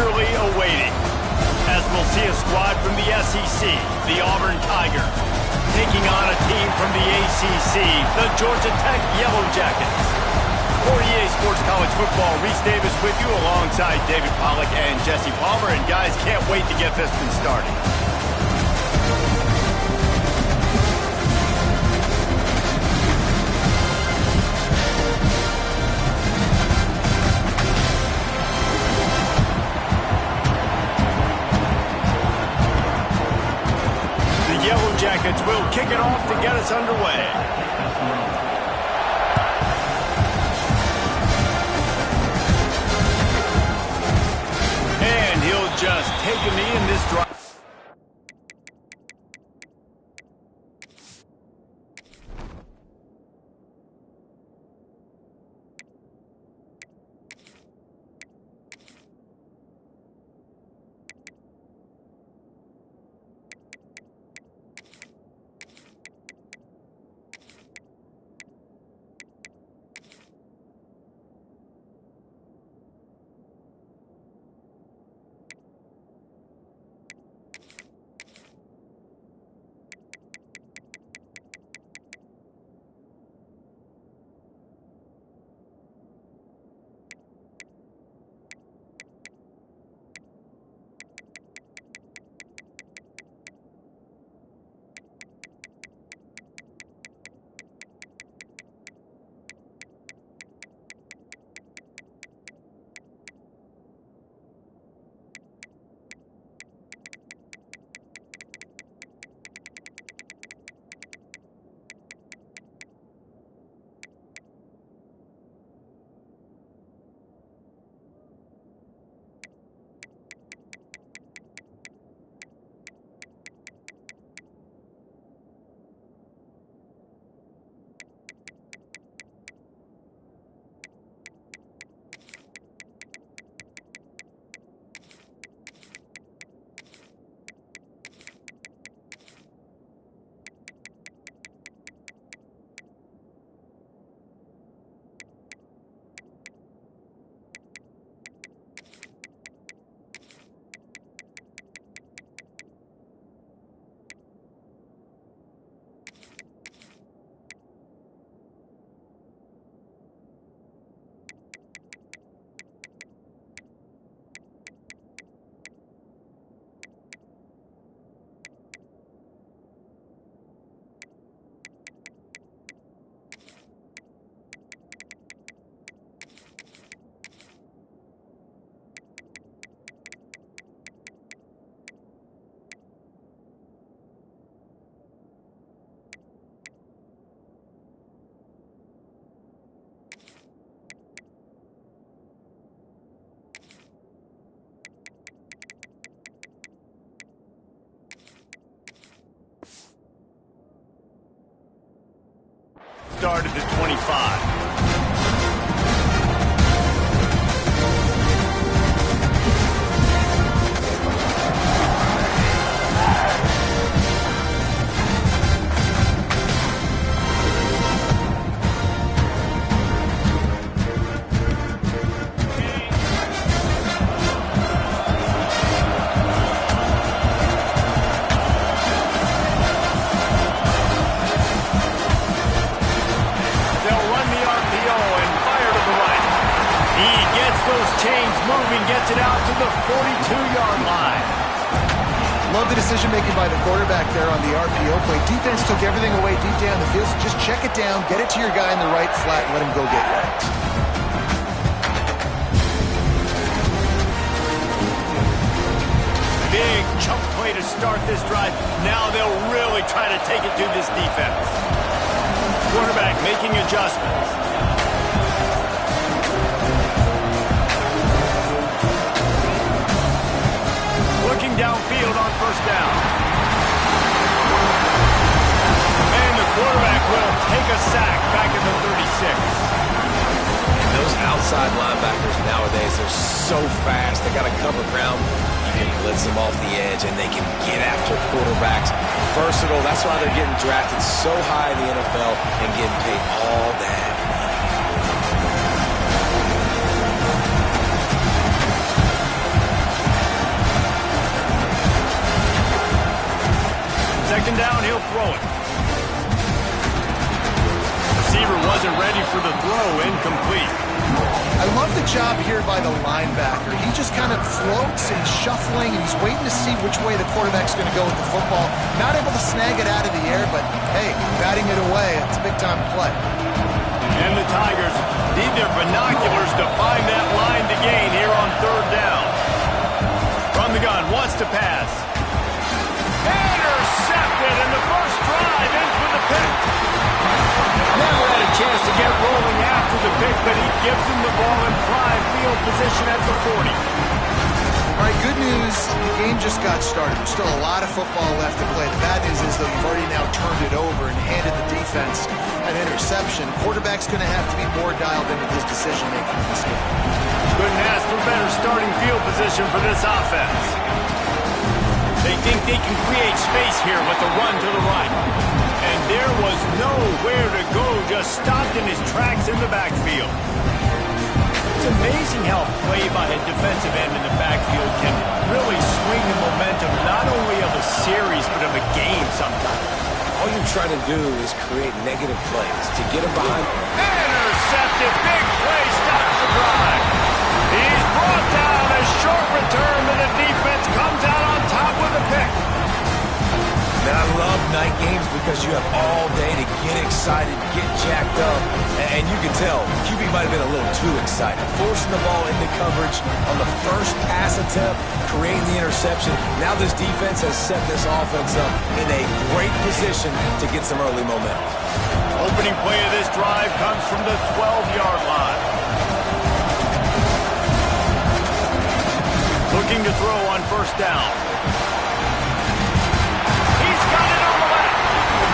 eagerly awaiting, as we'll see a squad from the SEC, the Auburn Tigers, taking on a team from the ACC, the Georgia Tech Yellow Jackets. For EA Sports College Football, Reese Davis with you alongside David Pollack and Jesse Palmer. And guys, can't wait to get this one started. The Yellow Jackets will kick it off to get us underway. He'll just take a knee in this drive. Started at 25. Gets it out to the 42-yard line. Love the decision-making by the quarterback there on the RPO play. Defense took everything away deep down the field, so just check it down, get it to your guy in the right flat, and let him go get yards. Big chunk play to start this drive. Now they'll really try to take it to this defense. Quarterback making adjustments. Looking downfield on first down. And the quarterback will take a sack back at the 36. And those outside linebackers nowadays are so fast. They got to cover ground. You can blitz them off the edge, and they can get after quarterbacks. Versatile. That's why they're getting drafted so high in the NFL and getting paid all that money. second down, he'll throw it. Receiver wasn't ready for the throw, incomplete. I love the job here by the linebacker. He just kind of floats and he's shuffling and he's waiting to see which way the quarterback's going to go with the football. Not able to snag it out of the air, but hey, batting it away, it's a big-time play. And the Tigers need their binoculars to find that line to gain here on third down. From the gun, wants to pass. Intercepted, and the first drive ends with a pick. Never had a chance to get rolling after the pick, but he gives him the ball in prime field position at the 40. All right, good news. The game just got started. There's still a lot of football left to play. The bad news is, though, you've already now turned it over and handed the defense an interception. Quarterback's going to have to be more dialed in with his decision-making in this game. Couldn't ask for better starting field position for this offense. They think they can create space here with the run to the right. And there was nowhere to go, just stopped in his tracks in the backfield. It's amazing how a play by a defensive end in the backfield can really swing the momentum not only of a series, but of a game sometimes. All you're trying to do is create negative plays to get him behind. Intercepted, big play, stops the drive. He's brought down, a short return, but the defense comes out on top with a pick. Man, I love night games because you have all day to get excited, get jacked up, and you can tell QB might have been a little too excited. Forcing the ball into coverage on the first pass attempt, creating the interception. Now this defense has set this offense up in a great position to get some early momentum. Opening play of this drive comes from the 12-yard line. Looking to throw on first down.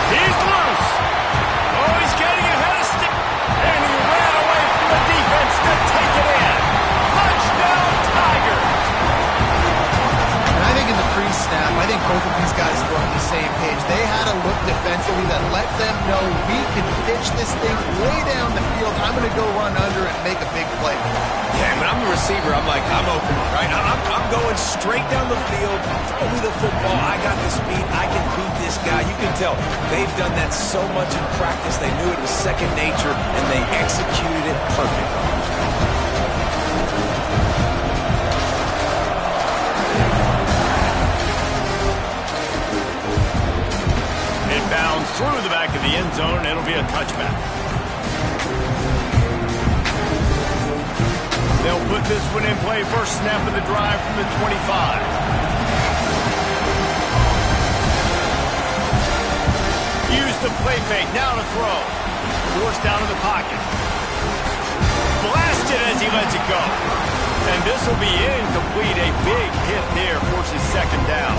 He's loose. Oh, he's getting ahead of stick. And he ran away from the defense to take it in. Touchdown, Tigers. And I think in the pre-snap, I think both of these guys were on the same page. They had a look defensively that let them know we can pitch this thing way down the field. I'm going to go run under and make a big play. Yeah, when I'm the receiver, I'm like, I'm open, right? I'm going straight down the field. Throw me the football. I got the speed. I can beat this guy. You can tell they've done that so much in practice. They knew it was second nature, and they executed it perfectly. It bounds through the back of the end zone. It'll be a touchback. They'll put this one in play. First snap of the drive from the 25. Use the play fake. Now to throw. Forced down in the pocket. Blasted as he lets it go. And this will be incomplete. A big hit there forces second down.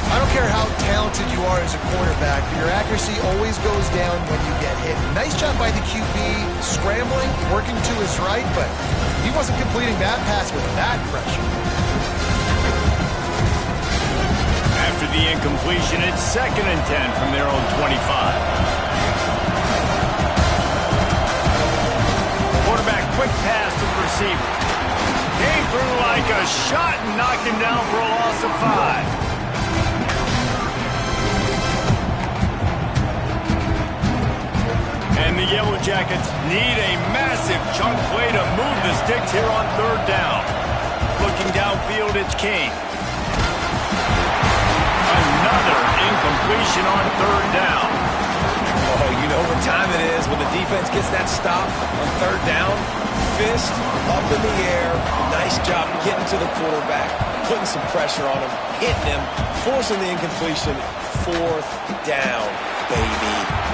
I don't care how talented you are as a quarterback, but your accuracy always goes down when you get hit. Nice job by the QB, scrambling, working to his right, but he wasn't completing that pass with that pressure. After the incompletion, it's 2nd and 10 from their own 25. Quarterback, quick pass to the receiver. Came through like a shot and knocked him down for a loss of 5. And the Yellow Jackets need a massive chunk play to move the sticks here on third down. Looking downfield, it's King. Another incompletion on third down. Oh, you know what time it is when the defense gets that stop on third down. Fist up in the air. Nice job getting to the quarterback, putting some pressure on him, hitting him, forcing the incompletion. Fourth down, baby.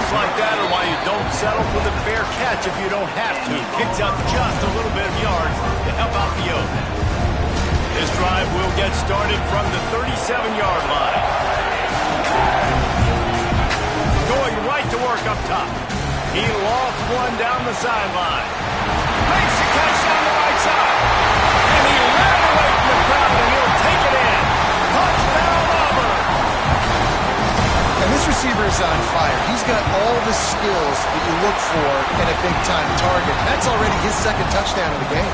Like that are why you don't settle for the fair catch if you don't have to. Picks up just a little bit of yards to help out the O's. This drive will get started from the 37-yard line. Going right to work up top. He lost one down the sideline. Makes the catch down the right side. And he ran away from the crowd, and he'll take it in. Touchdown, Auburn. And this receiver is on fire. He's got all the skills that you look for in a big-time target. That's already his second touchdown of the game.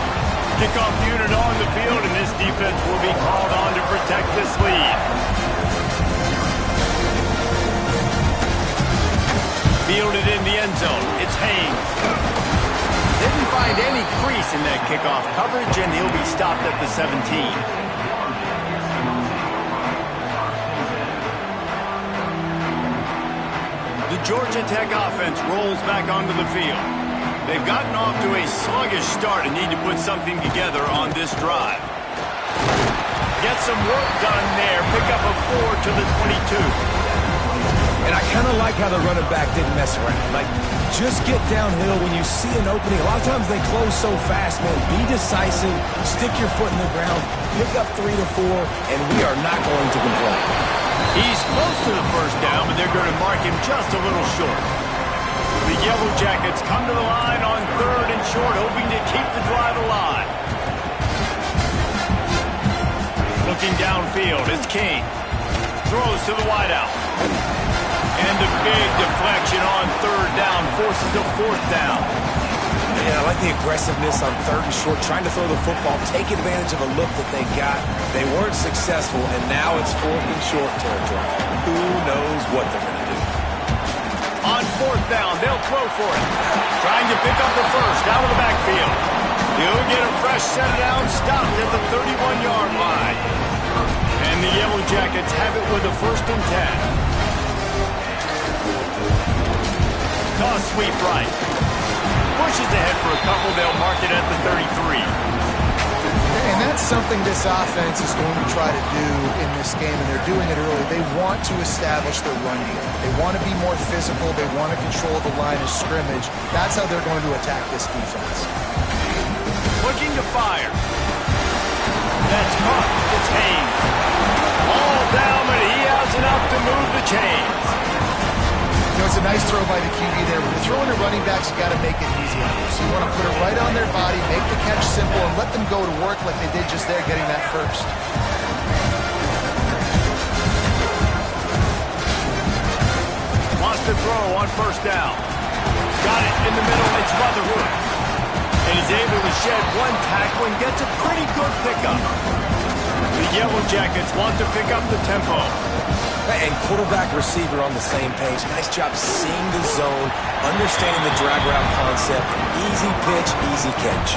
Kickoff unit on the field, and this defense will be called on to protect this lead. Fielded in the end zone. It's Haynes. Didn't find any crease in that kickoff coverage, and he'll be stopped at the 17. The Georgia Tech offense rolls back onto the field. They've gotten off to a sluggish start and need to put something together on this drive. Get some work done there. Pick up a 4 to the 22. And I kind of like how the running back didn't mess around. Like, just get downhill when you see an opening. A lot of times they close so fast, man. Be decisive, stick your foot in the ground, pick up 3 to 4, and we are not going to complain. He's close to the first down, but they're going to mark him just a little short. The Yellow Jackets come to the line on 3rd and short, hoping to keep the drive alive. Looking downfield, it's King. Throws to the wideout. And a big deflection on 3rd down forces a 4th down. Yeah, I like the aggressiveness on 3rd and short, trying to throw the football, take advantage of a look that they got. They weren't successful, and now it's 4th and short territory. Who knows what they're going to do? On 4th down, they'll throw for it. Trying to pick up the first out of the backfield. He'll get a fresh set down, stopped at the 31-yard line. And the Yellow Jackets have it with a 1st and 10. Toss sweep right. Pushes ahead for a couple. They'll mark it at the 33. And that's something this offense is going to try to do in this game, and they're doing it early. They want to establish their run game. They want to be more physical. They want to control the line of scrimmage. That's how they're going to attack this defense. Looking to fire. That's caught. It's Haynes. All down, but he has enough to move the chains. You know, it's a nice throw by the QB there. When you're throwing to running backs, you got to make it easy on them. So you want to put it right on their body, make the catch simple, and let them go to work like they did just there, getting that first. Wants to throw on 1st down. Got it in the middle. It's Rutherford. And he's able to shed one tackle and gets a pretty good pickup. The Yellow Jackets want to pick up the tempo. And quarterback receiver on the same page. Nice job seeing the zone, understanding the drag route concept. Easy pitch, easy catch.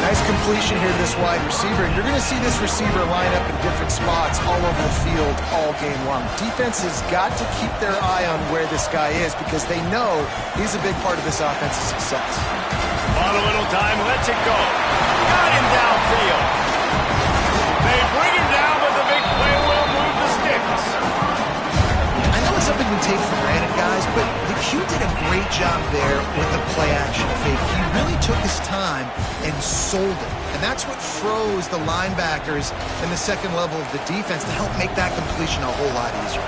Nice completion here to this wide receiver. And you're going to see this receiver line up in different spots all over the field all game long. Defense has got to keep their eye on where this guy is because they know he's a big part of this offense's success. On a little time, lets it go. Got him downfield. They bring him down, but the big play will move the sticks. I know it's something we take for granted, guys, but the Q did a great job there with the play-action fake. He really took his time and sold it. And that's what froze the linebackers in the second level of the defense to help make that completion a whole lot easier.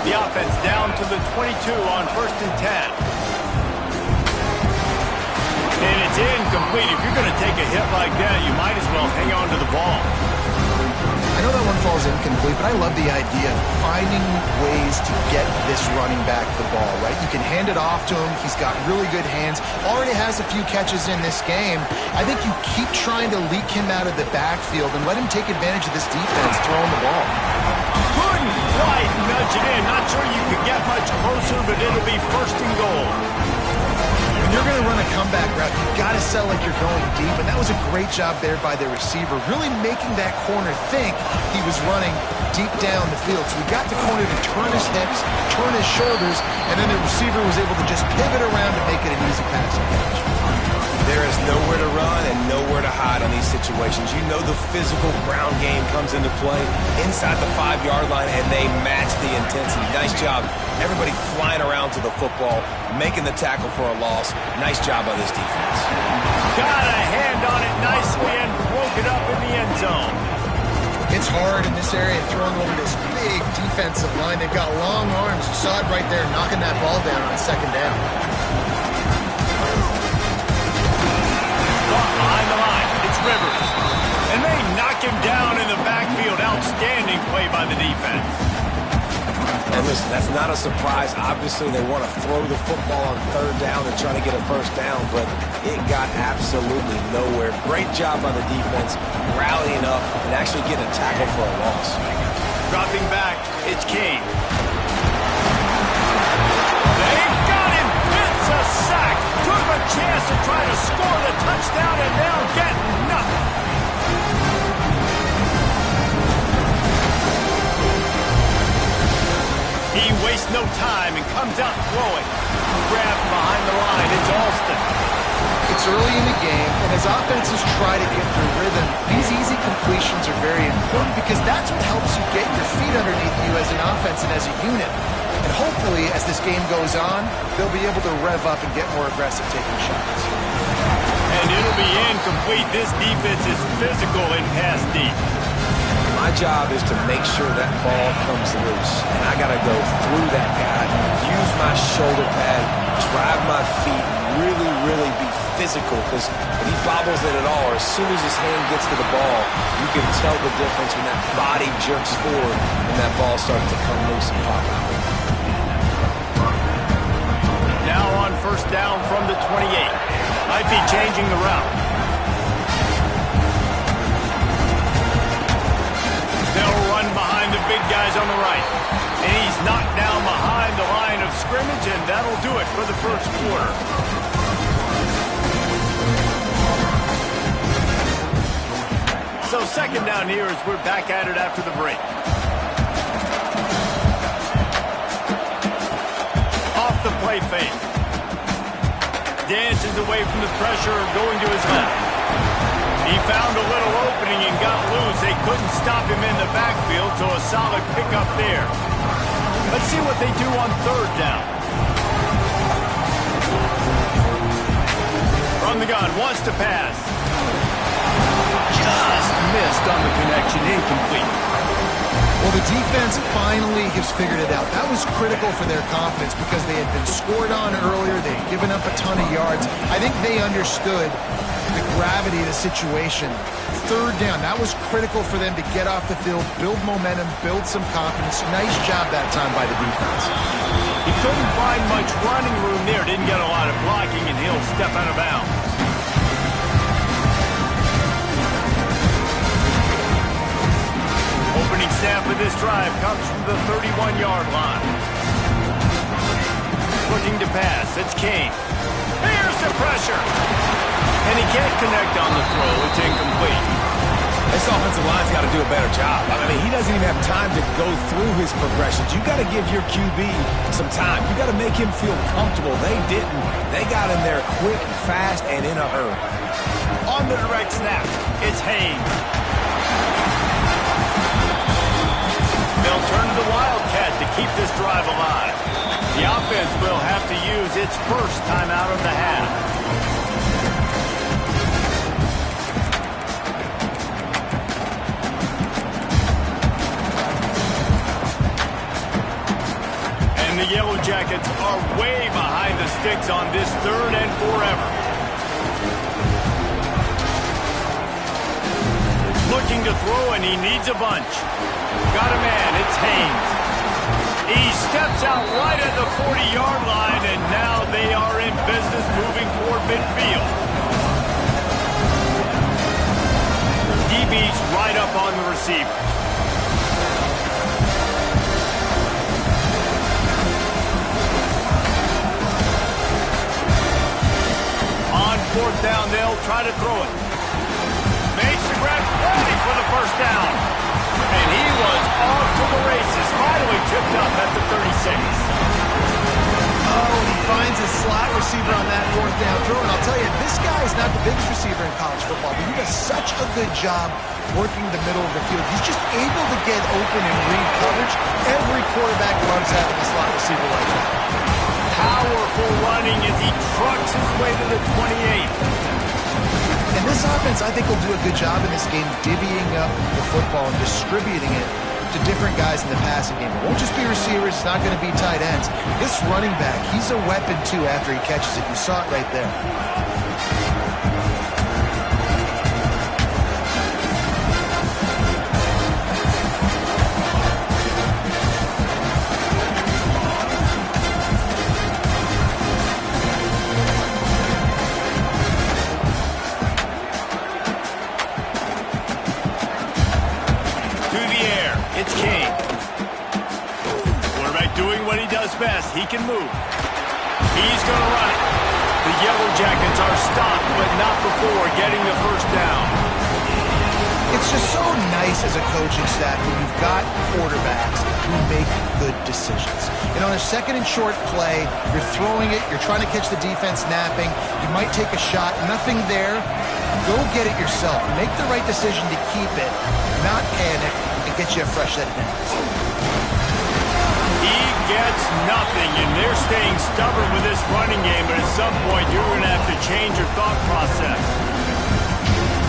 The offense down to the 22 on 1st and 10. And it's incomplete. If you're going to take a hit like that, you might as well hang on to the ball. I know that one falls incomplete, but I love the idea of finding ways to get this running back the ball, right? You can hand it off to him. He's got really good hands. Already has a few catches in this game. I think you keep trying to leak him out of the backfield and let him take advantage of this defense throwing the ball. Couldn't quite nudge it in. Not sure you could get much closer, but it'll be 1st and goal. When you're going to run a comeback route, you've got to sell like you're going deep, and that was a great job there by the receiver, really making that corner think he was running deep down the field. So we got the corner to turn his hips, turn his shoulders, and then the receiver was able to just pivot around to make it an easy passing catch. There is nowhere to run and nowhere to hide on these situations. You know the physical ground game comes into play inside the 5-yard line, and they match the intensity. Nice job. Everybody flying around to the football, making the tackle for a loss. Nice job by this defense. Got a hand on it nicely and broke it up in the end zone. It's hard in this area throwing over this big defensive line. They've got long arms. You saw it right there, knocking that ball down on 2nd down. Behind the line, it's Rivers. And they knock him down in the backfield. Outstanding play by the defense. And listen, that's not a surprise. Obviously, they want to throw the football on third down and try to get a first down, but it got absolutely nowhere. Great job by the defense, rallying up and actually getting a tackle for a loss. Dropping back, it's Kane. They've got him. It's a sack. Took a chance to try to score the touchdown and now get nothing. He wastes no time and comes out throwing. Grabbed behind the line, it's Alston. It's early in the game, and as offenses try to get their rhythm, these easy completions are very important because that's what helps you get your feet underneath you as an offense and as a unit. And hopefully, as this game goes on, they'll be able to rev up and get more aggressive taking shots. And it'll be incomplete. This defense is physical in pass deep. My job is to make sure that ball comes loose, and I got to go through that pad, use my shoulder pad, drive my feet, really be physical, because if he bobbles it at all, or as soon as his hand gets to the ball, you can tell the difference when that body jerks forward and that ball starts to come loose and pop out. Now on first down from the 28. Might be changing the route. They'll run behind the big guys on the right. And he's knocked down behind the line of scrimmage, and that'll do it for the first quarter. So second down here as we're back at it after the break. Off the play fake. Dances away from the pressure, going to his left. He found a little opening and got loose. They couldn't stop him in the backfield, so a solid pickup there. Let's see what they do on third down. From the gun, wants to pass. Just missed on the connection, incomplete. Well, the defense finally has figured it out. That was critical for their confidence because they had been scored on earlier. They had given up a ton of yards. I think they understood the gravity of the situation. Third down, that was critical for them to get off the field, build momentum, build some confidence. Nice job that time by the defense. He couldn't find much running room there. Didn't get a lot of blocking, and he'll step out of bounds. Opening snap of this drive comes from the 31-yard line. Looking to pass, it's Kane. Here's the pressure. And he can't connect on the throw. It's incomplete. This offensive line's got to do a better job. I mean, he doesn't even have time to go through his progressions. You got to give your QB some time. You got to make him feel comfortable. They didn't. They got in there quick, fast, and in a hurry. On the direct snap, it's Haynes. They'll turn to the Wildcat to keep this drive alive. The offense will have to use its first timeout of the half. And the Yellow Jackets are way behind the sticks on this third and forever. Looking to throw, and he needs a bunch. Got a man, it's Haynes. He steps out right at the 40-yard line, and now they are in business moving toward midfield. DB's right up on the receiver. On fourth down, they'll try to throw it. Makes the grab, ready for the first down. And he was off to the races, finally tipped up at the 36. Oh, he finds a slot receiver on that fourth down throw. And I'll tell you, this guy is not the biggest receiver in college football, but he does such a good job working the middle of the field. He's just able to get open and read coverage. Every quarterback loves having a slot receiver like that. Powerful running as he trucks his way to the 28. And this offense, I think, will do a good job in this game divvying up the football and distributing it to different guys in the passing game. It won't just be receivers. It's not going to be tight ends. This running back, he's a weapon, too, after he catches it. You saw it right there. best, he can move. He's going to run it. The Yellow Jackets are stopped, but not before getting the first down. It's just so nice as a coaching staff when you've got quarterbacks who make good decisions. And on a second and short play, you're throwing it, you're trying to catch the defense napping, you might take a shot, nothing there. Go get it yourself. Make the right decision to keep it, not panic, and get you a fresh set of downs. He gets nothing, and they're staying stubborn with this running game, but at some point you're going to have to change your thought process.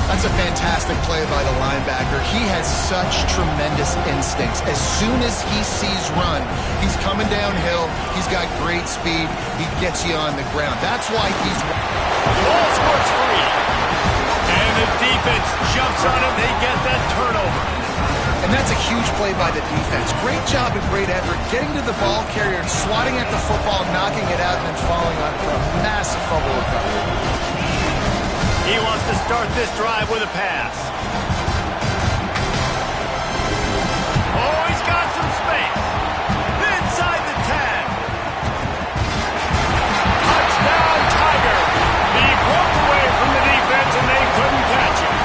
That's a fantastic play by the linebacker. He has such tremendous instincts. As soon as he sees run, he's coming downhill. He's got great speed. He gets you on the ground. That's why he's... The ball squirts free. And the defense jumps on him. They get that turnover. And that's a huge play by the defense. Great job and great effort getting to the ball carrier and swatting at the football, knocking it out, and then falling on it for a massive fumble recovery. He wants to start this drive with a pass. Oh, he's got some space. Inside the 10. Touchdown, Tiger. He broke away from the defense, and they couldn't catch him.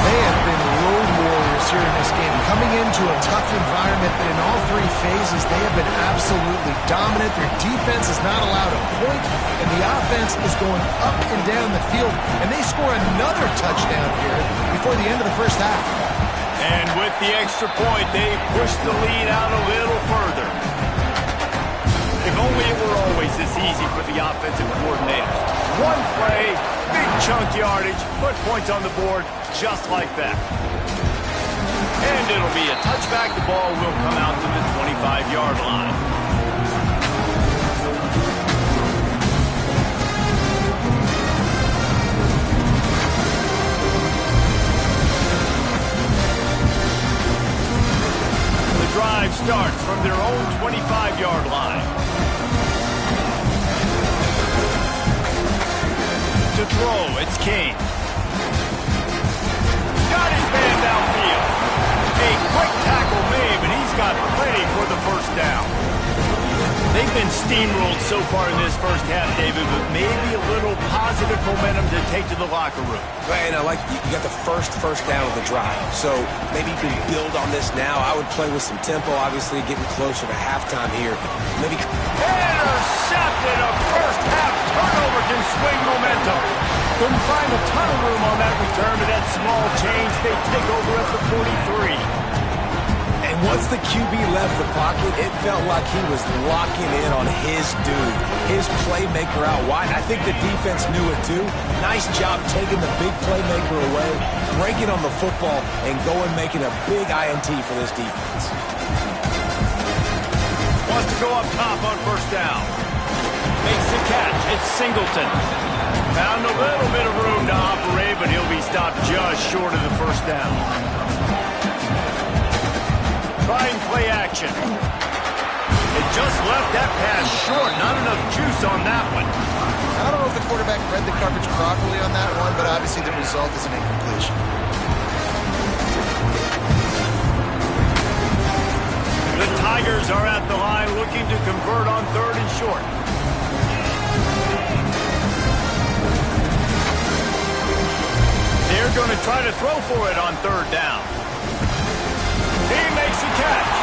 They have been road warriors here in this game, coming into a tough environment, but in all three phases, they have been absolutely dominant. Their defense is not allowed a point, and the offense is going up and down the field, and they score another touchdown here before the end of the first half. And with the extra point, they push the lead out a little further. If only it were always this easy for the offensive coordinators. One play, big chunk yardage, put points on the board just like that. And it'll be a touchback. The ball will come out to the 25-yard line. The drive starts from their own 25-yard line. To throw, it's Kane. Got his man downfield. A quick tackle made, but he's got plenty for the first down. They've been steamrolled so far in this first half, David, but maybe a little positive momentum to take to the locker room. Right, and I like you got the first down of the drive. So maybe you can build on this now. I would play with some tempo, obviously getting closer to halftime here. Maybe intercepted. A first half turnover can swing momentum. Couldn't find a ton of room on that return, but that small change, they take over at the 43. And once the QB left the pocket, it felt like he was locking in on his dude, his playmaker out wide. I think the defense knew it too. Nice job taking the big playmaker away, breaking on the football, and going making a big INT for this defense. Wants to go up top on first down. Makes the catch. It's Singleton. Found a little bit of room to operate, but he'll be stopped just short of the first down. Trying play action. It just left that pass short. Not enough juice on that one. I don't know if the quarterback read the coverage properly on that one, but obviously the result is an incompletion. The Tigers are at the line looking to convert on third and short. They're going to try to throw for it on third down. He makes the catch.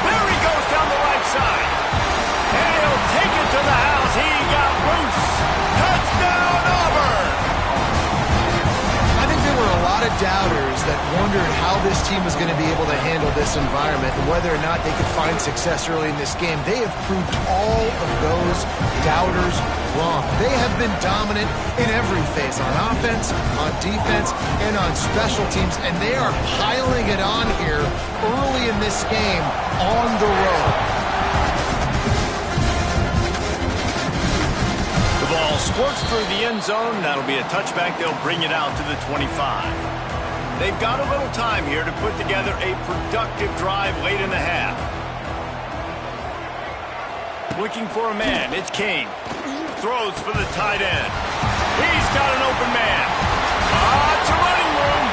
There he goes down the right side. And he'll take it to the house. He got loose. Touchdown, Auburn! I think there were a lot of doubters that wondered how this team was going to be able to handle this environment and whether or not they could find success early in this game. They have proved all of those doubters wrong. They have been dominant in every phase, on offense, on defense, and on special teams, and they are piling it on here early in this game on the road. The ball squirts through the end zone. That'll be a touchback. They'll bring it out to the 25. They've got a little time here to put together a productive drive late in the half. Looking for a man. It's Kane. Throws for the tight end. He's got an open man. It's a running room.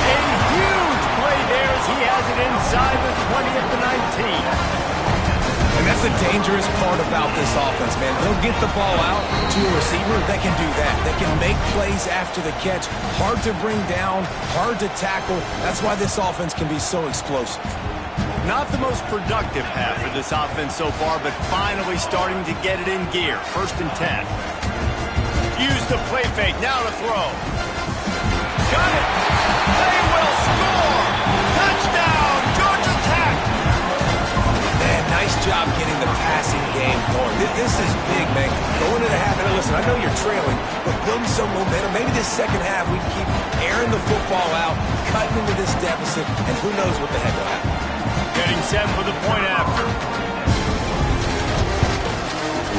A huge play there as he has it inside the 20 at the 19. the dangerous part about this offense, man. They'll get the ball out to a receiver that can do that. That can make plays after the catch. Hard to bring down, hard to tackle. That's why this offense can be so explosive. Not the most productive half for this offense so far, but finally starting to get it in gear. 1st and 10. Use the play fake. Now to throw. Got it. They will score. Touchdown, Georgia Tech. Man, nice job getting the passing game going. This is big, man. Going into the half, and listen, I know you're trailing, but building some momentum. Maybe this second half we keep airing the football out, cutting into this deficit, and who knows what the heck will happen. Getting set for the point after.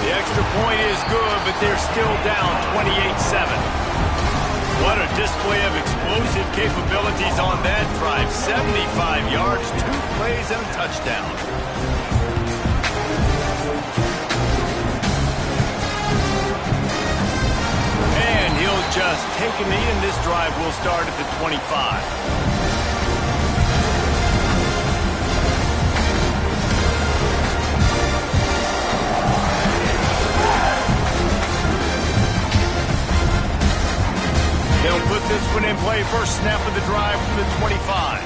The extra point is good, but they're still down 28-7. What a display of explosive capabilities on that drive. 75 yards, 2 plays, and a touchdown. And he'll just take a knee, and this drive will start at the 25. They'll put this one in play. First snap of the drive from the 25.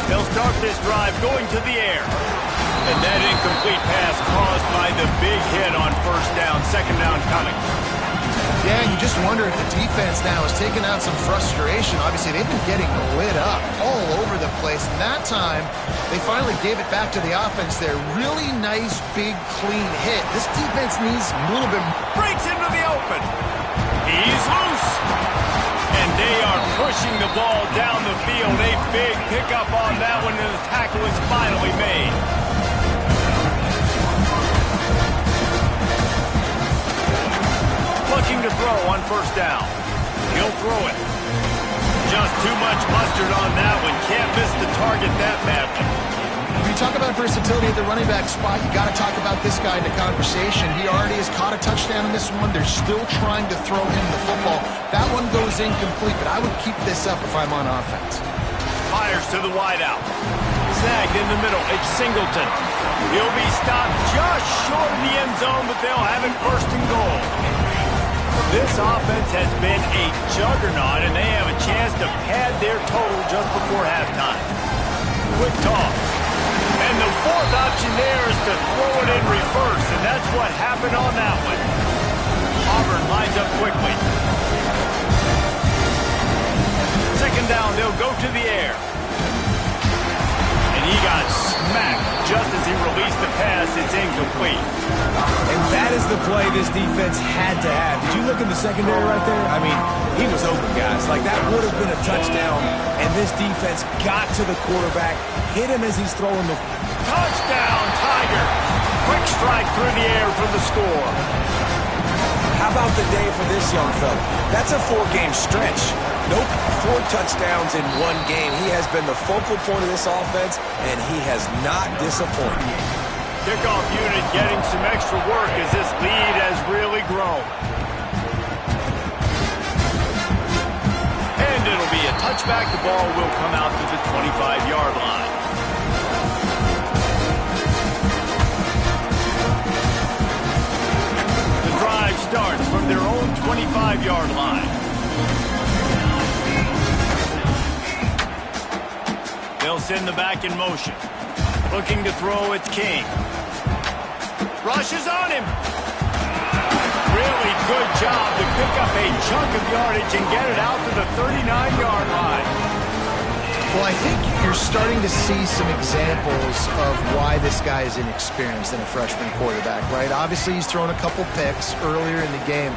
They'll start this drive going to the air. And that incomplete pass caused by the big hit on 1st down. 2nd down coming. Yeah, you just wonder if the defense now is taking out some frustration. Obviously, they've been getting lit up all over the place. And that time, they finally gave it back to the offense there. Really nice, big, clean hit. This defense needs a little bit more. Breaks into the open. He's loose. And they are pushing the ball down the field. A big pickup on that one, and the tackle is finally made. Looking to throw on 1st down. He'll throw it. Just too much mustard on that one. Can't miss the target that badly. When you talk about versatility at the running back spot, you got to talk about this guy in the conversation. He already has caught a touchdown in this one. They're still trying to throw him the football. That one goes incomplete, but I would keep this up if I'm on offense. Fires to the wideout. Snagged in the middle. It's Singleton. He'll be stopped just short of the end zone, but they'll have it 1st and goal. This offense has been a juggernaut, and they have a chance to pad their total just before halftime. Quick toss. And the 4th option there is to throw it in reverse, and that's what happened on that one. Auburn lines up quickly. 2nd down, they'll go to the air. And he got smacked just as he released the pass. It's incomplete. And that is the play this defense had to have. Did you look in the secondary right there? I mean, he was open, guys. Like, that would have been a touchdown, and this defense got to the quarterback, hit him as he's throwing the... Touchdown, Tiger! Quick strike through the air for the score. How about the day for this young fella? That's a 4-game stretch. Nope, 4 touchdowns in 1 game. He has been the focal point of this offense, and he has not disappointed. Kickoff unit getting some extra work as this lead has really grown. And it'll be a touchback. The ball will come out to the 25-yard line. The drive starts from their own 25-yard line. They'll send the back in motion. Looking to throw, it's King. Rushes on him. Really good job to pick up a chunk of yardage and get it out to the 39-yard line. Well, I think you're starting to see some examples of why this guy is inexperienced in a freshman quarterback, right? Obviously, he's thrown a couple picks earlier in the game.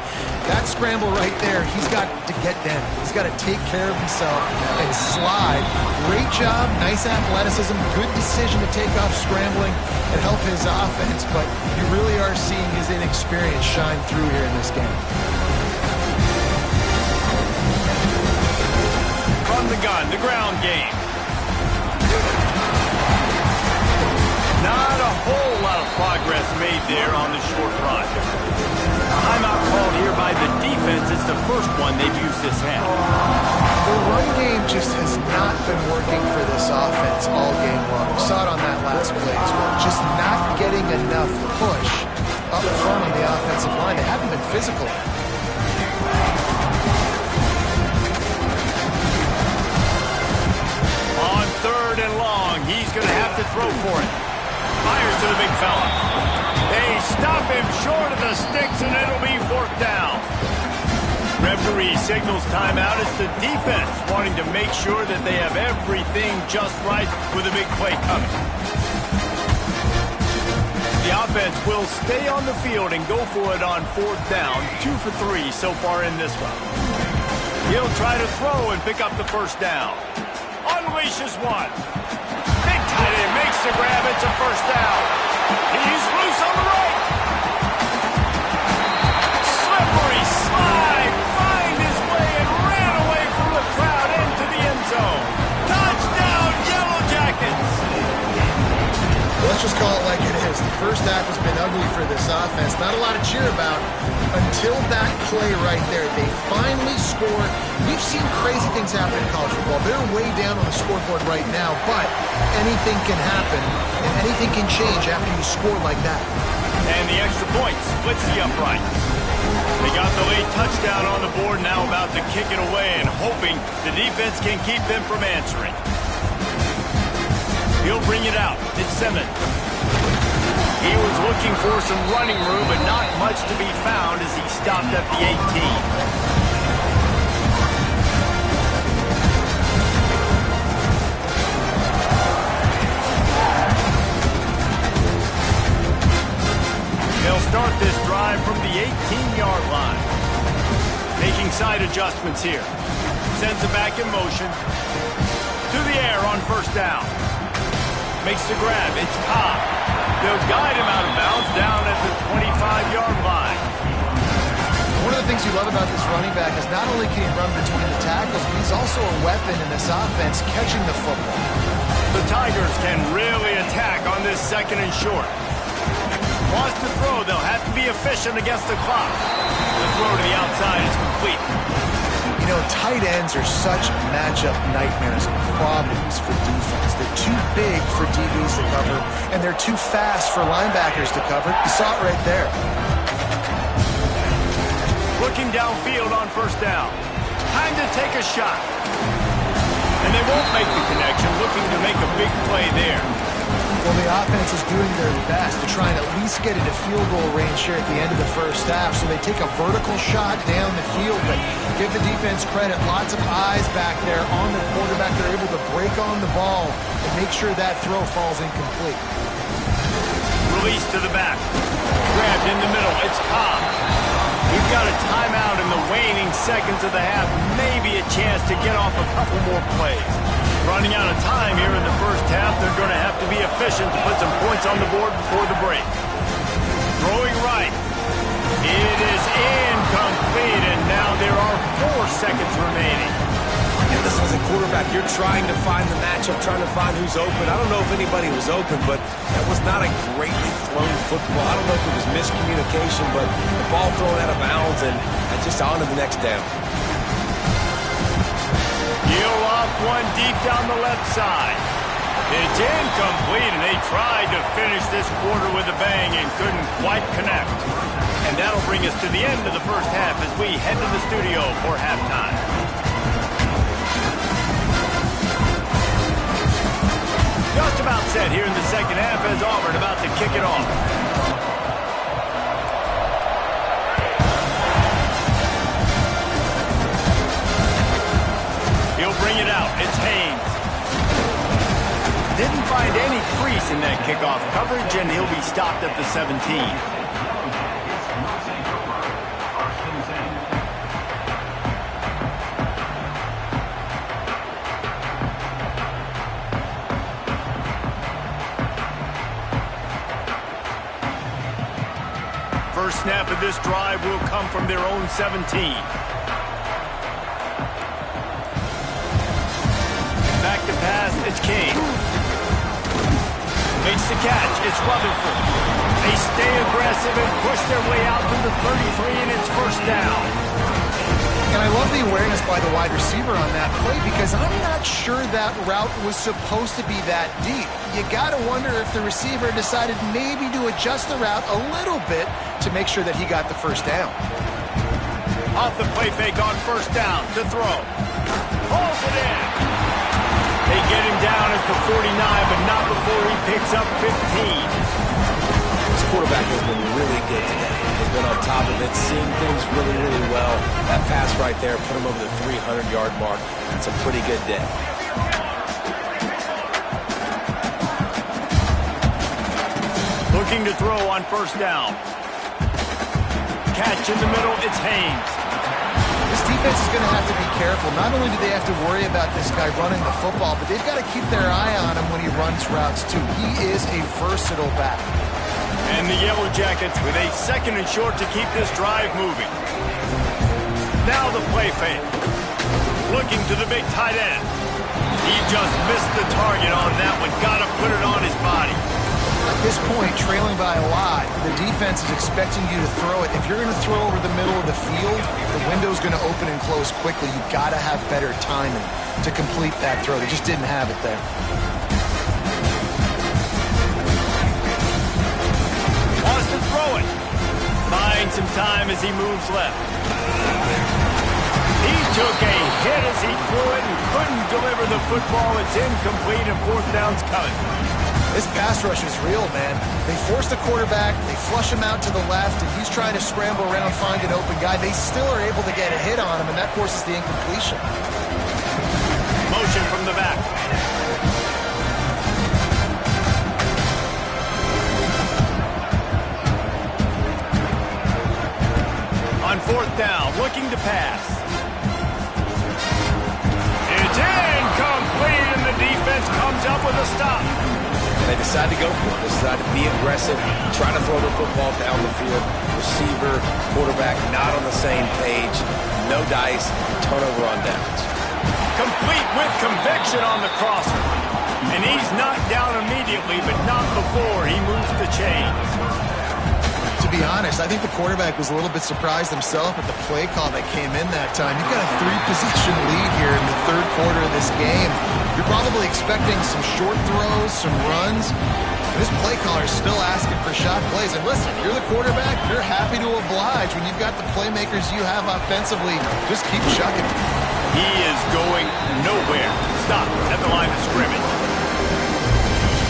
That scramble right there, he's got to get down. He's got to take care of himself and slide. Great job, nice athleticism, good decision to take off scrambling and help his offense, but you really are seeing his inexperience shine through here in this game. From the gun, the ground game. Not a whole lot of progress made there on the short run. Timeout called here by the defense. It's the first one they've used this half. The run game just has not been working for this offense all game long. We saw it on that last play as well. Just not getting enough push up front on the offensive line. They haven't been physical. On 3rd and long, he's going to have to throw for it. Fires to the big fella. They stop him short of the sticks, and it'll be 4th down. Referee signals timeout. It's the defense wanting to make sure that they have everything just right with a big play coming. The offense will stay on the field and go for it on 4th down. 2 for 3 so far in this one. He'll try to throw and pick up the 1st down. Unleashes one. Big tight end makes the grab. It's a 1st down. He's loose on the right. Slippery slide. Find his way and ran away from the crowd into the end zone. Touchdown, Yellow Jackets. Let's just call it like it is. The first half has been ugly for this offense. Not a lot to cheer about until that play right there. They finally scored. We've seen crazy things happen in college football. They're way down on the scoreboard right now, but anything can happen, and anything can change after you score like that. And the extra point splits the upright. They got the late touchdown on the board, now about to kick it away and hoping the defense can keep them from answering. He'll bring it out. It's Simmons. He was looking for some running room, but not much to be found as he stopped at the 18. They'll start this drive from the 18-yard line. Making side adjustments here. Sends it back in motion. To the air on 1st down. Makes the grab. It's Cobb. They'll guide him out of bounds down at the 25-yard line. One of the things you love about this running back is not only can he run between the tackles, but he's also a weapon in this offense catching the football. The Tigers can really attack on this 2nd and short. Wants to throw. They'll have to be efficient against the clock. The throw to the outside is complete. You know, tight ends are such matchup nightmares and problems for defense. They're too big for DBs to cover, and they're too fast for linebackers to cover. You saw it right there. Looking downfield on 1st down. Time to take a shot. And they won't make the connection, looking to make a big play there. Well, the offense is doing their best to try and at least get into field goal range here at the end of the first half. So they take a vertical shot down the field, but give the defense credit. Lots of eyes back there on the quarterback. They're able to break on the ball and make sure that throw falls incomplete. Release to the back. Grabbed in the middle. It's Cobb. We've got a timeout in the waning seconds of the half. Maybe a chance to get off a couple more plays. Running out of time here in the first half. They're going to have to be efficient to put some points on the board before the break. Throwing right. It is incomplete, and now there are 4 seconds remaining. And listen, as a quarterback, you're trying to find the matchup, trying to find who's open. I don't know if anybody was open, but that was not a greatly thrown football. I don't know if it was miscommunication, but the ball thrown out of bounds, and just on to the next down. Heel off one deep down the left side. It's incomplete, and they tried to finish this quarter with a bang and couldn't quite connect. And that'll bring us to the end of the first half as we head to the studio for halftime. Just about set here in the second half as Auburn about to kick it off. He'll bring it out. It's Haynes. Didn't find any crease in that kickoff coverage, and he'll be stopped at the 17. First snap of this drive will come from their own 17. Back to pass, it's King. Makes the catch, it's Rutherford. They stay aggressive and push their way out to the 33, and it's 1st down. And I love the awareness by the wide receiver on that play because I'm not sure that route was supposed to be that deep. You got to wonder if the receiver decided maybe to adjust the route a little bit to make sure that he got the first down. Off the play fake on first down to throw. Pulls it in. They get him down at the 49, but not before he picks up 15. This quarterback has been really good today. They've been on top of it, seeing things really, really well. That pass right there put him over the 300-yard mark. That's a pretty good day. Looking to throw on first down. Catch in the middle, it's Haynes. This defense is going to have to be careful. Not only do they have to worry about this guy running the football, but they've got to keep their eye on him when he runs routes too. He is a versatile back. And the Yellow Jackets with a second and short to keep this drive moving. Now the play fake. Looking to the big tight end. He just missed the target on that one. Got to put it on his body. At this point, trailing by a lot, the defense is expecting you to throw it. If you're going to throw over the middle of the field, the window's going to open and close quickly. You've got to have better timing to complete that throw. They just didn't have it there. Wants to throw it. Buying some time as he moves left. He took a hit as he threw it and couldn't deliver the football. It's incomplete and fourth down's coming. This pass rush is real, man. They force the quarterback, they flush him out to the left, and he's trying to scramble around, find an open guy. They still are able to get a hit on him, and that forces the incompletion. Motion from the back. On fourth down, looking to pass. It's incomplete, and the defense comes up with a stop. And they decide to go for it. They decide to be aggressive, trying to throw the football down the field. Receiver, quarterback, not on the same page. No dice, turnover on downs. Complete with conviction on the crosser. And he's knocked down immediately, but not before he moves the chains. To be honest, I think the quarterback was a little bit surprised himself at the play call that came in that time. You've got a 3-possession lead here in the third quarter of this game. You're probably expecting some short throws, some runs. This play caller is still asking for shot plays. And listen, you're the quarterback. You're happy to oblige when you've got the playmakers you have offensively. Just keep chucking. He is going nowhere. Stop at the line of scrimmage.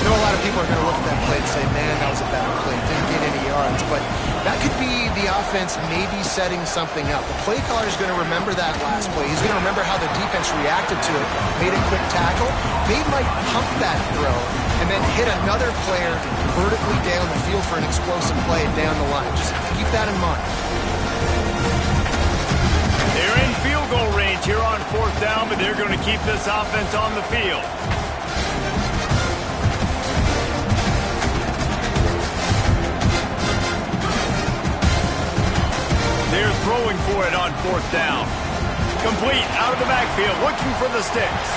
I know a lot of people are going to look at that play and say, man, that was a bad play. Didn't get any yards. But that could be the offense maybe setting something up. The play caller is going to remember that last play. He's going to remember how the defense reacted to it, made a quick tackle. They might pump that throw and then hit another player vertically down the field for an explosive play down the line. Just keep that in mind. They're in field goal range here on fourth down, but they're going to keep this offense on the field. They're throwing for it on fourth down. Complete out of the backfield, looking for the sticks.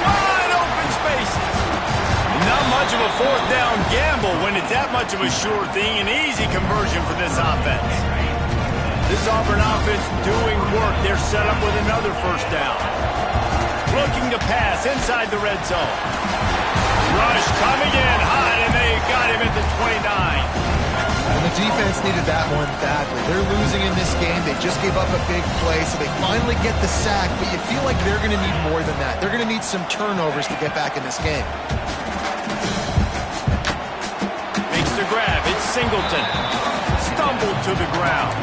Wide open spaces. Not much of a fourth down gamble when it's that much of a sure thing. An easy conversion for this offense. This Auburn offense doing work. They're set up with another first down. Looking to pass inside the red zone. Rush coming in high, and they got him at the 29. And the defense needed that one badly. They're losing in this game. They just gave up a big play, so they finally get the sack, but you feel like they're going to need more than that. They're going to need some turnovers to get back in this game. Makes the grab. It's Singleton. Stumbled to the ground.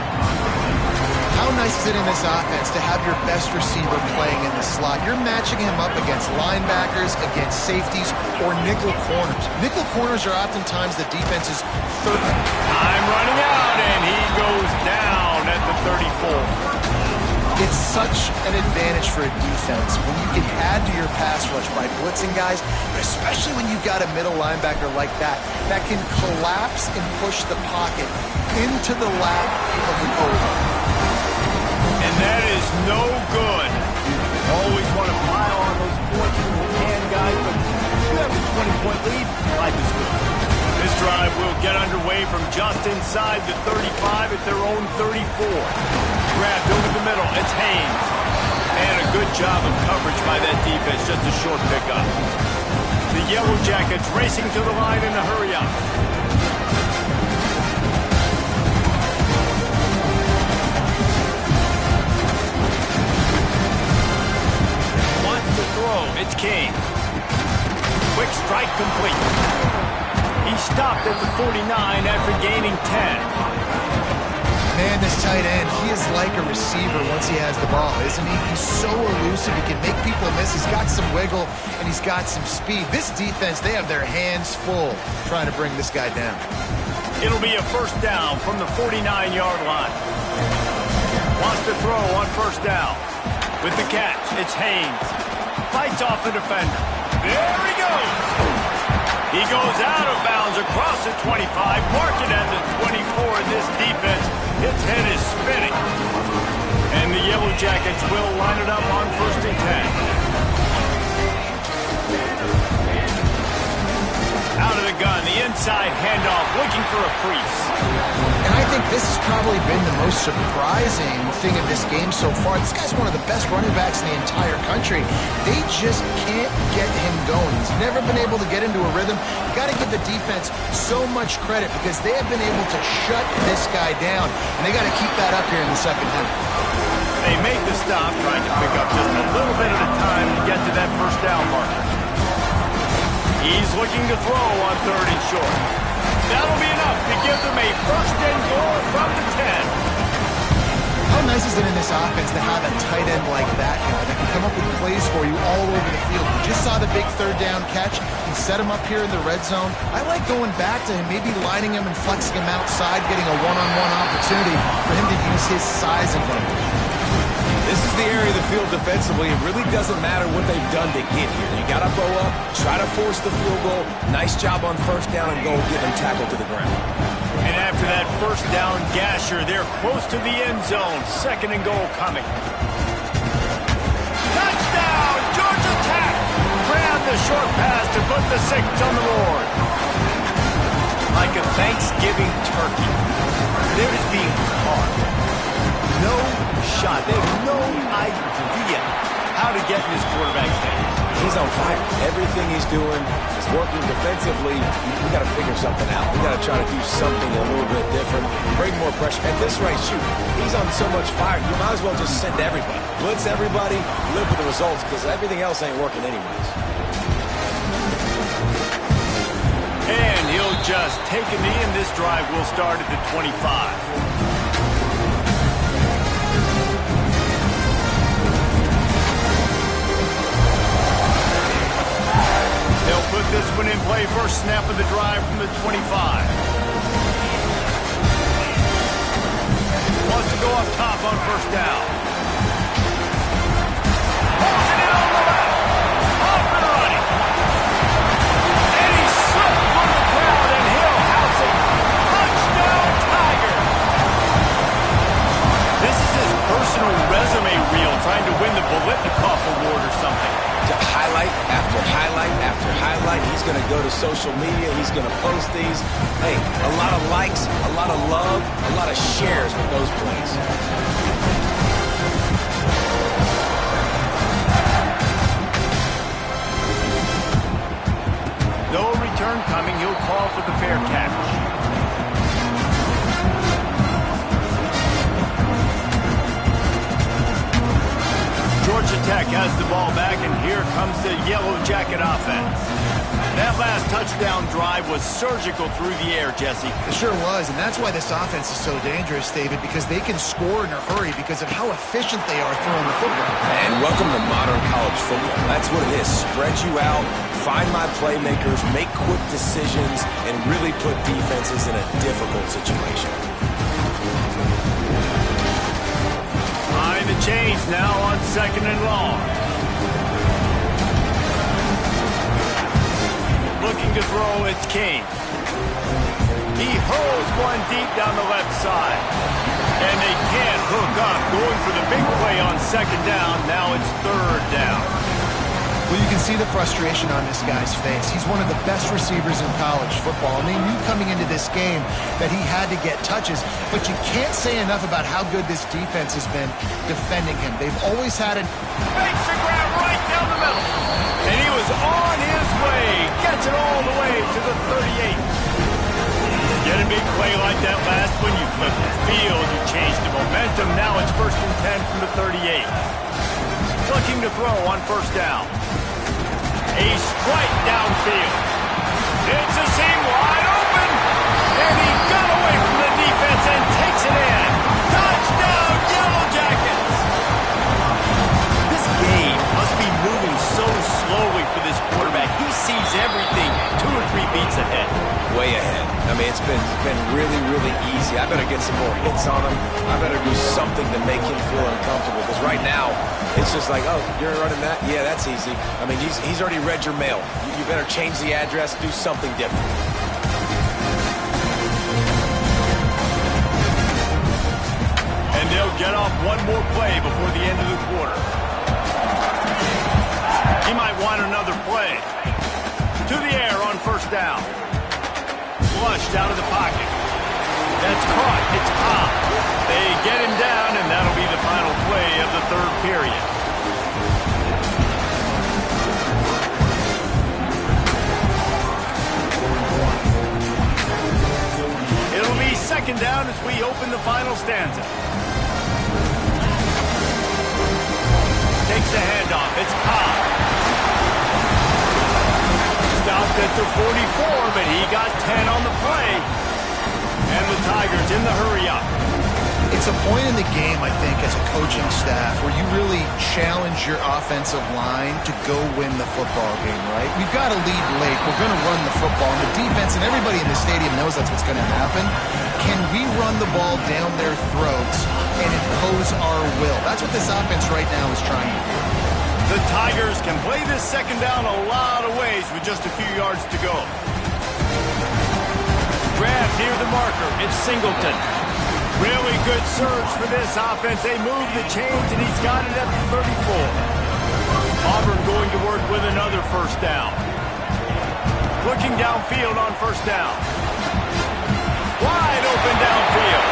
How nice is it in this offense to have your best receiver playing in the slot? You're matching him up against linebackers, against safeties, or nickel corners. Nickel corners are oftentimes the defense's third. Time running out, and he goes down at the 34. It's such an advantage for a defense when you can add to your pass rush by blitzing guys, but especially when you've got a middle linebacker like that can collapse and push the pocket into the lap of the quarterback. And that is no good. Always want to pile on those points when you can, guys, but you have a 20-point lead. Life is good. This drive will get underway away from just inside the 35 at their own 34. Grabbed over the middle. It's Haynes. And a good job of coverage by that defense. Just a short pickup. The Yellow Jackets racing to the line in a hurry-up. Wants to throw. It's King. Quick strike complete. He stopped at the 49 after gaining 10. Man, this tight end, he is like a receiver once he has the ball, isn't he? He's so elusive. He can make people miss. He's got some wiggle, and he's got some speed. This defense, they have their hands full trying to bring this guy down. It'll be a first down from the 49-yard line. Wants to throw on first down. With the catch, it's Haynes. Fights off the defender. There he goes. He goes out of bounds across the 25, marking at the 24. This defense, its head is spinning. And the Yellow Jackets will line it up on first and 10. Out of the gun, the inside handoff, looking for a crease. And I think this has probably been the most surprising thing of this game so far. This guy's one of the best running backs in the entire country. They just can't get him going. He's never been able to get into a rhythm. You got to give the defense so much credit because they have been able to shut this guy down. And they got to keep that up here in the second half. They make the stop, trying to pick up just a little bit at a time to get to that first down marker. He's looking to throw on third and short. That'll be enough to give them a first and goal from the 10. How nice is it in this offense to have a tight end like that that can come up with plays for you all over the field? You just saw the big third down catch. He set him up here in the red zone. I like going back to him, maybe lining him and flexing him outside, getting a one-on-one opportunity for him to use his size advantage. This is the area of the field defensively. It really doesn't matter what they've done to get here. You got to blow up, try to force the field goal. Nice job on first down and goal, get them tackled to the ground. And after that first down gasher, they're close to the end zone. Second and goal coming. Touchdown, Georgia Tech! Grab the short pass to put the 6 on the board. Like a Thanksgiving turkey, they're just being caught. No shot. They have no idea how to get in this quarterback's head. He's on fire. Everything he's doing is working defensively. We got to figure something out. We got to try to do something a little bit different. Bring more pressure. At this rate, shoot, he's on so much fire. You might as well just send everybody. Blitz everybody, live with the results because everything else ain't working anyways. And he'll just take a knee, and this drive will start at the 25. They'll put this one in play. First snap of the drive from the 25. Wants to go up top on first down. Pulls it in on the left. Off and running. And he slipped from the crowd, and he'll house it. Touchdown, Tiger. This is his personal resume reel, trying to win the Biletnikoff Award or something. Highlight after highlight after highlight. He's going to go to social media. He's going to post these. Hey, a lot of likes, a lot of love, a lot of shares with those plays. No return coming. He'll call for the fair catch. Georgia Tech has the ball back, and here comes the Yellow Jacket offense. That last touchdown drive was surgical through the air, Jesse. It sure was, and that's why this offense is so dangerous, David, because they can score in a hurry because of how efficient they are throwing the football. And welcome to modern college football. That's what it is. Spread you out, find my playmakers, make quick decisions, and really put defenses in a difficult situation. The change now on second and long. Looking to throw, it's King. He hurls one deep down the left side. And they can't hook up. Going for the big play on second down. Now it's third down. Well, you can see the frustration on this guy's face. He's one of the best receivers in college football, and they knew coming into this game that he had to get touches, but you can't say enough about how good this defense has been defending him. They've always had Makes the grab right down the middle. And he was on his way. Gets it all the way to the 38. Get a big play like that last one, you flip the field, you change the momentum. Now it's 1st and 10 from the 38. Looking to throw on 1st down. A strike downfield. It's a seam wide open. And he got away from the defense and takes it in. Touchdown, Yellow Jackets. This game must be moving so slowly for this quarterback. He sees everything 2 or 3 beats ahead. Way ahead. I mean, it's been really, really easy. I better get some more hits on him. I better do something to make him feel uncomfortable. Because right now, it's just like, oh, you're running that? Yeah, that's easy. I mean, he's already read your mail. You better change the address, do something different. And they'll get off one more play before the end of the quarter. He might want another play. To the air on 1st down. Flushed out of the pocket. That's caught. It's Cobb. They get him down, and that'll be the final play of the 3rd period. It'll be 2nd down as we open the final stanza. Takes the handoff. It's Cobb. Stopped at the 44, but he got 10 on the play. And the Tigers in the hurry-up. It's a point in the game, I think, as a coaching staff where you really challenge your offensive line to go win the football game, right? We've got to lead late. We're going to run the football. And the defense and everybody in the stadium knows that's what's going to happen. Can we run the ball down their throats and impose our will? That's what this offense right now is trying to do. The Tigers can play this 2nd down a lot of ways with just a few yards to go. Grab near the marker. It's Singleton. Really good surge for this offense. They move the chains, and he's got it at the 34. Auburn going to work with another 1st down. Looking downfield on 1st down. Wide open downfield.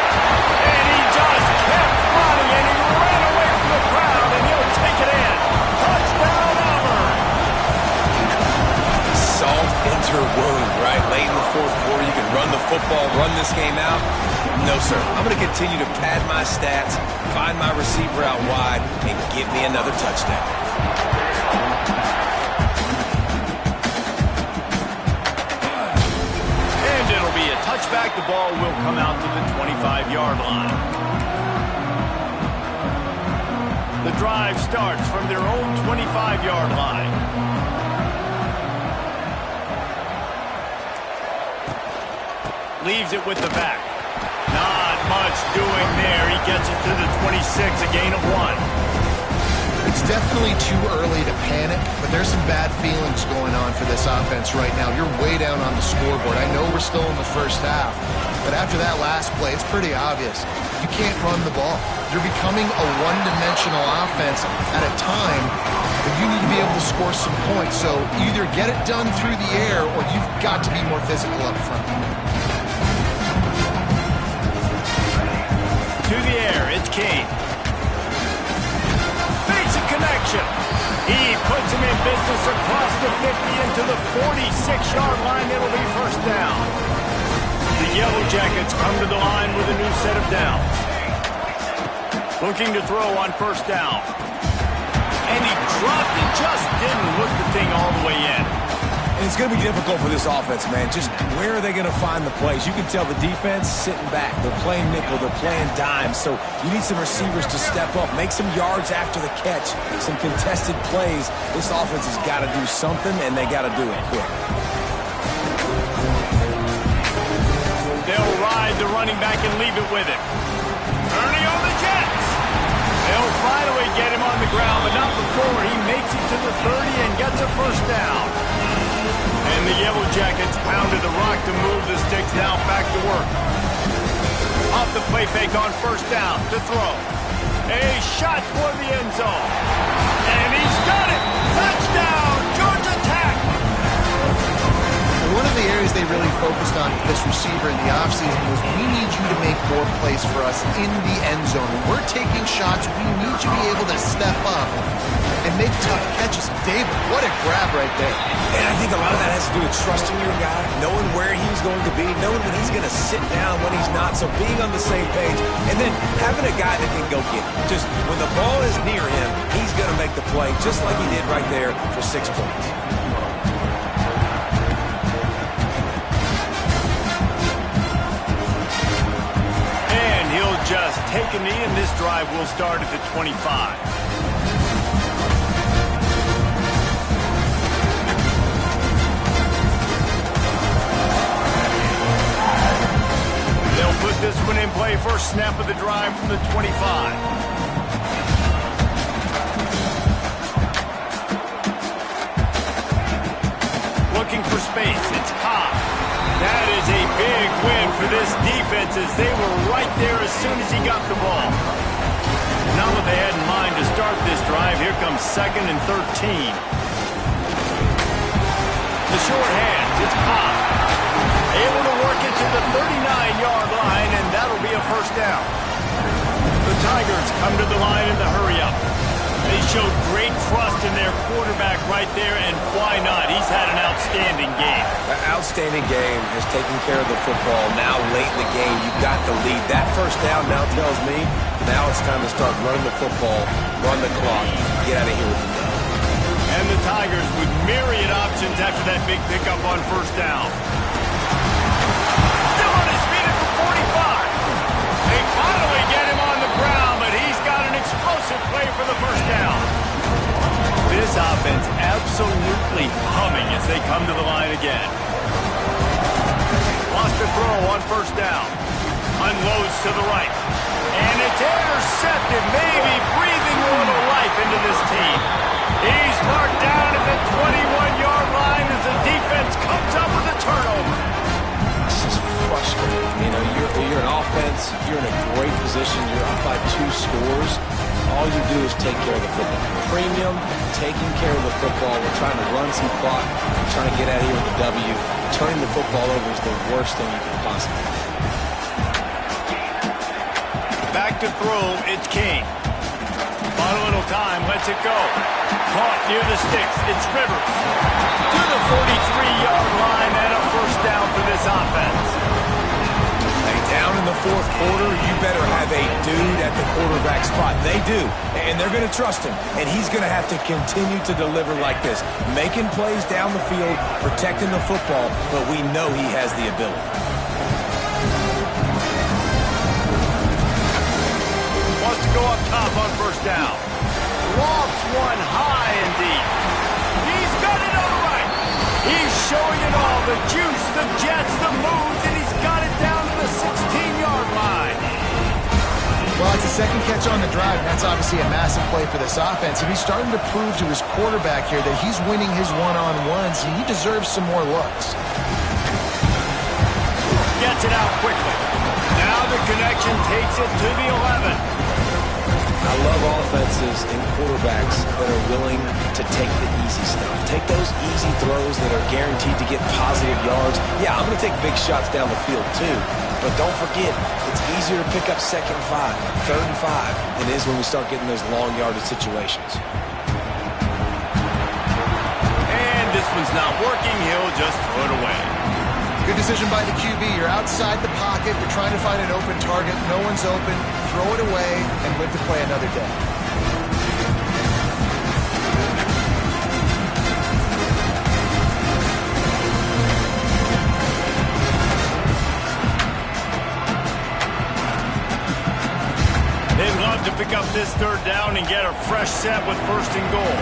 And he just kept running, and he ran away from the crowd, and he'll take it in. Touchdown, Auburn. Salt enter wound, right? Late in the 4th quarter, you can run the football, run this game out. No, sir. I'm going to continue to pad my stats, find my receiver out wide, and give me another touchdown. And it'll be a touchback. The ball will come out to the 25-yard line. The drive starts from their own 25-yard line. Leaves it with the back. Not much doing there. He gets it to the 26, a gain of 1. It's definitely too early to panic, but there's some bad feelings going on for this offense right now. You're way down on the scoreboard. I know we're still in the 1st half, but after that last play, it's pretty obvious. You can't run the ball. You're becoming a one-dimensional offense at a time, but you need to be able to score some points. So either get it done through the air, or you've got to be more physical up front. To the air, it's Kane. Basic connection. He puts him in business across the 50 into the 46-yard line. It'll be 1st down. The Yellow Jackets come to the line with a new set of downs. Looking to throw on 1st down. And he dropped it, just didn't look the thing all the way in. And it's going to be difficult for this offense, man. Just where are they going to find the plays? You can tell the defense sitting back. They're playing nickel. They're playing dime. So you need some receivers to step up, make some yards after the catch, some contested plays. This offense has got to do something, and they got to do it quick. They'll ride the running back and leave it with him. Ernie on the Jets. They'll finally get him on the ground, but not before he makes it to the 30 and gets a 1st down. And the Yellow Jackets pounded the rock to move the sticks. Now back to work. Off the play fake on 1st down to throw. A shot for the end zone. And he's got it. Touchdown! One of the areas they really focused on with this receiver in the offseason was, we need you to make more plays for us in the end zone. When we're taking shots, we need you to be able to step up and make tough catches. David, what a grab right there. And I think a lot of that has to do with trusting your guy, knowing where he's going to be, knowing when he's going to sit down, when he's not, so being on the same page, and then having a guy that can go get it. Just when the ball is near him, he's going to make the play, just like he did right there for 6 points. Just take a knee, and this drive will start at the 25. They'll put this one in play. First snap of the drive from the 25. Looking for space. It's Cobb. That is a big win for this defense, as they were right there as soon as he got the ball. Not what they had in mind to start this drive. Here comes 2nd and 13. The short hands, it's Cobb. Able to work it to the 39-yard line, and that'll be a first down. The Tigers come to the line in the hurry-up. They showed great trust in their quarterback right there, and why not? He's had an outstanding game. An outstanding game, has taken care of the football. Now, late in the game, you've got the lead. That first down now tells me now it's time to start running the football, run the clock, get out of here with the dub. And the Tigers with myriad options after that big pickup on first down. Still on his feet at the 45. They finally get him on the ground, but he's got an explosive play for the first down. This offense absolutely humming as they come to the line again. Lost the throw on first down. Unloads to the right. And it's intercepted, maybe breathing a little life into this team. He's marked down at the 21-yard line as the defense comes up with a turnover. This is frustrating. You know, you're an offense, you're in a great position, you're up by 2 scores. All you do is take care of the football. Premium, taking care of the football. We're trying to run some clock, trying to get out of here with a W. Turning the football over is the worst thing you can possibly do. Back to throw, it's King. Bought a little time, lets it go. Caught near the sticks, it's Rivers. To the 43-yard line, and a first down for this offense. Hey, down in the 4th quarter, you better have a dude at the quarterback spot. They do, and they're going to trust him. And he's going to have to continue to deliver like this. Making plays down the field, protecting the football, but we know he has the ability. Wants to go up top on first down. Lofts one high and deep. He's got it on the right. He's showing it all. The juice, the jets, the moves, and he's got it down to the 16-yard line. Well, it's the 2nd catch on the drive, and that's obviously a massive play for this offense. And he's starting to prove to his quarterback here that he's winning his one-on-ones, and he deserves some more looks. Gets it out quickly. Now the connection takes it to the 11. I love offenses and quarterbacks that are willing to take the easy stuff. Take those easy throws that are guaranteed to get positive yards. Yeah, I'm going to take big shots down the field too. But don't forget, it's easier to pick up 2nd and 5, 3rd and 5 than it is when we start getting those long yardage situations. And this one's not working. He'll just throw it away. Good decision by the QB. You're outside the pocket. You're trying to find an open target. No one's open. Throw it away and live to play another day. They'd love to pick up this 3rd down and get a fresh set with 1st and goal.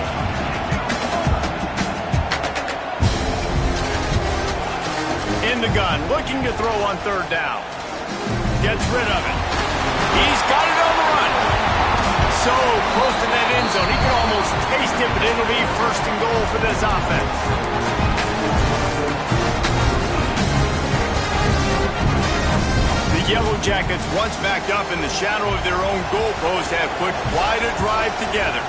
In the gun, looking to throw on 3rd down. Gets rid of it. He's got it on the run. So close to that end zone. He can almost taste it, but it'll be 1st and goal for this offense. The Yellow Jackets, once backed up in the shadow of their own goalpost, have put quite a drive together.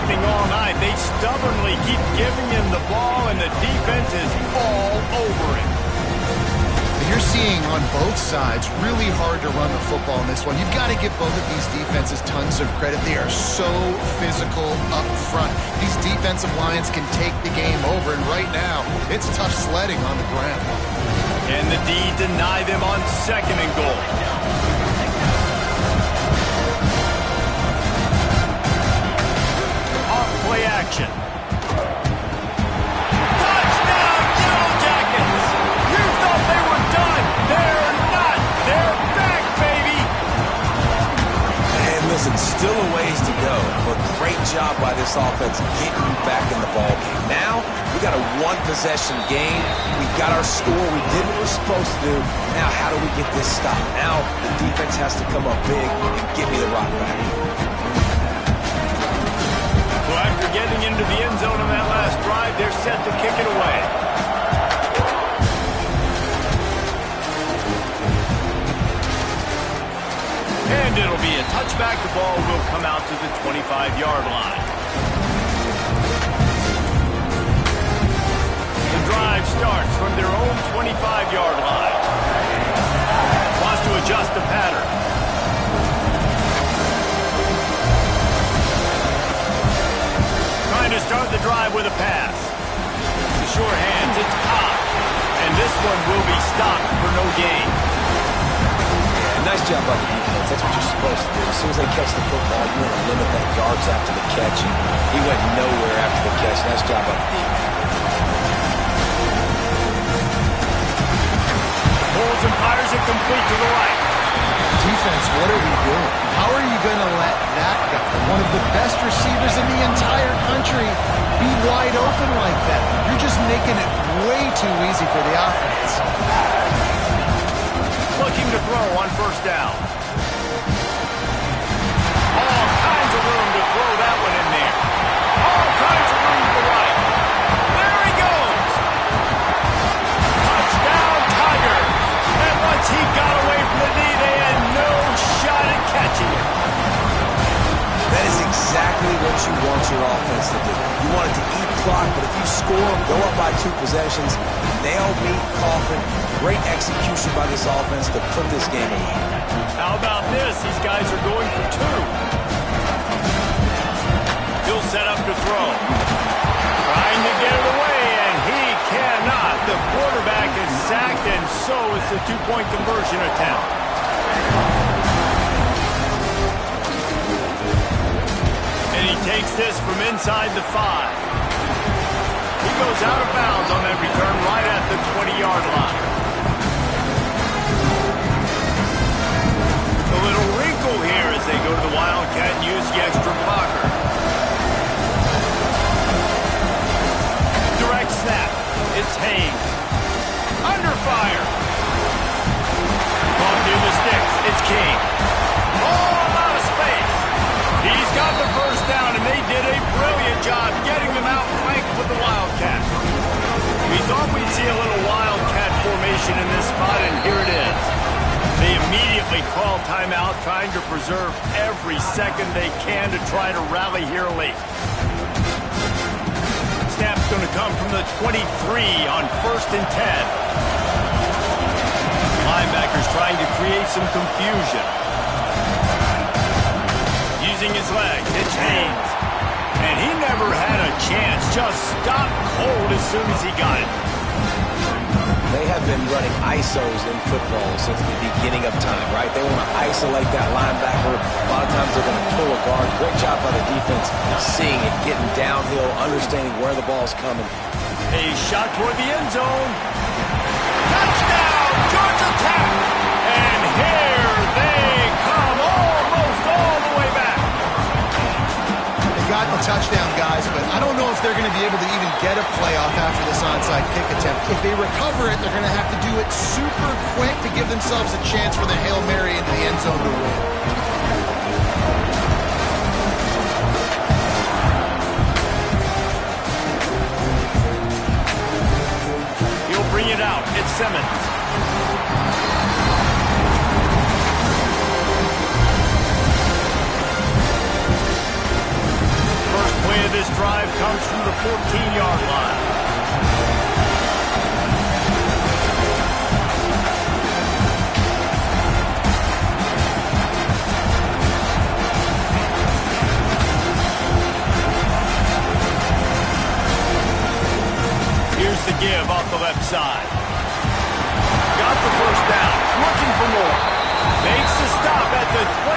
happening all night. They stubbornly keep giving him the ball, and the defense is all over him. You're seeing on both sides really hard to run the football in this one. You've got to give both of these defenses tons of credit. They are so physical up front. These defensive lines can take the game over, and right now, it's tough sledding on the ground. And the D deny them on 2nd and goal. Off play action. Touchdown, Yellow Jackets! You thought they were done. They're not. They're back, baby. And listen, still a ways to go, but great job by this offense getting you back in the ball game. Now, we got a one-possession game. We got our score. We did what we're supposed to do. Now, how do we get this stopped? Now, the defense has to come up big and get me the rock back. So after getting into the end zone on that last drive, they're set to kick it away. And it'll be a touchback. The ball will come out to the 25-yard line. The drive starts from their own 25-yard line. Wants to adjust the pattern. Trying to start the drive with a pass. The short hands, it's Cobb. And this one will be stopped for no gain. Nice job by the defense. That's what you're supposed to do. As soon as they catch the football, you want to limit that yards after the catch. And he went nowhere after the catch. Nice job by the defense. Pulls and fires it complete to the right. Defense, what are we doing? How are you going to let that guy, one of the best receivers in the entire country, be wide open like that? You're just making it way too easy for the offense. Looking to throw on 1st down. All kinds of room to throw that one in there. All kinds of room to the right. There he goes. Touchdown, Tigers. And once he got away from the D, they had no shot at catching him. That is exactly what you want your offense to do. You want it to eat clock, but if you score, go up by 2 possessions, nail meat, coffin. Great execution by this offense to put this game away. How about this? These guys are going for 2. He'll set up to throw. Trying to get it away, and he cannot. The quarterback is sacked, and so is the 2-point conversion attempt. And he takes this from inside the 5. He goes out of bounds on that return right at the 20-yard line. A little wrinkle here as they go to the Wildcat and use the extra blocker. Direct snap. It's Hayes. Under fire. Ball near the sticks. It's King. All out of space. He's got the 1st down, and they did a brilliant job getting them out flanked with the Wildcat. We thought we'd see a little Wildcat formation in this spot, and here it is. They immediately call timeout, trying to preserve every second they can to try to rally here late. Snap's going to come from the 23 on 1st and 10. Linebackers trying to create some confusion. Using his legs, it's Haynes. And he never had a chance, just stopped cold as soon as he got it. They have been running ISOs in football since the beginning of time, right? They want to isolate that linebacker. A lot of times they're going to pull a guard. Great job by the defense seeing it, getting downhill, understanding where the ball's coming. A shot toward the end zone. Touchdown, Georgia Tech! And here they come, almost all the way back. They got the touchdown, guys, but I don't know if they're going to be able to even get a playoff after this onside kick attempt. If they recover it, they're going to have to do it super quick to give themselves a chance for the Hail Mary into the end zone to win. He'll bring it out. It's Simmons. First play of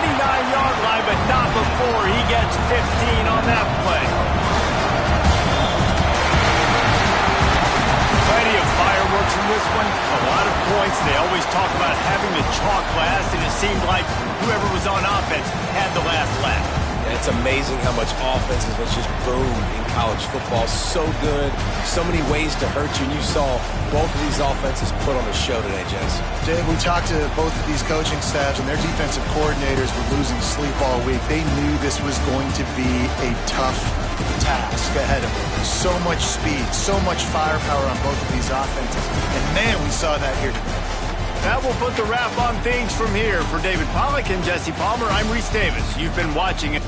29-yard line, but not before he gets 15 on that play. Plenty of fireworks in this one. A lot of points. They always talk about having the chalk last, and it seemed like whoever was on offense had the last laugh. And it's amazing how much offense has just boomed in college football. So good. So many ways to hurt you. And you saw both of these offenses put on a show today, Jess. Dave, we talked to both of these coaching staffs, and their defensive coordinators were losing sleep all week. They knew this was going to be a tough task ahead of them. So much speed, so much firepower on both of these offenses. And man, we saw that here today. That will put the wrap on things from here. For David Pollack and Jesse Palmer, I'm Reese Davis. You've been watching it.